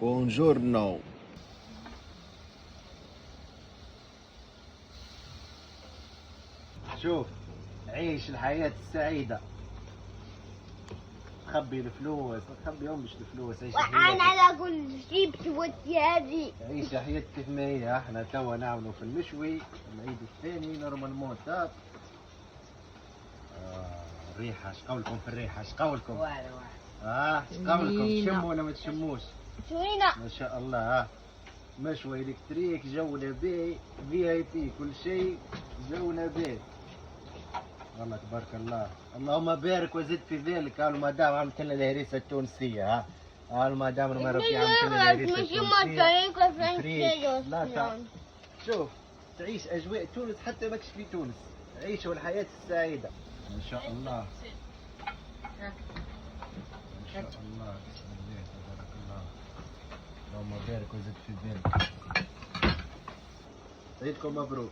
بونجورنو. شوف، عيش الحياة السعيدة. خبي الفلوس، ما تخبيهمش الفلوس. عيش وانا حياتك، لا اقول جبت ودي هذه. عيش حياتك كيف ما هي. احنا توا نعملوا في المشوي العيد الثاني نورمالمون تاب. الريحة، شقولكم في الريحة؟ شقولكم؟ شقولكم تشموا ولا ما تشموش؟ شوينا ما شاء الله. مشوي الكتريك، جونا باهي، في اي بي، كل شيء جونا باهي. والله تبارك الله، اللهم بارك وزد في ذلك. قالوا ما دام عملت لنا الهريسه التونسيه. قالوا ما دام المربي عملت لنا الهريسه التونسيه. لا تعال شوف، تعيش اجواء تونس حتى ماكش في تونس. عيشوا الحياه السعيده. ما شاء الله ما شاء الله، بسم الله تبارك الله، اللهم بارك وزد في ذلك. عيدكم مبروك.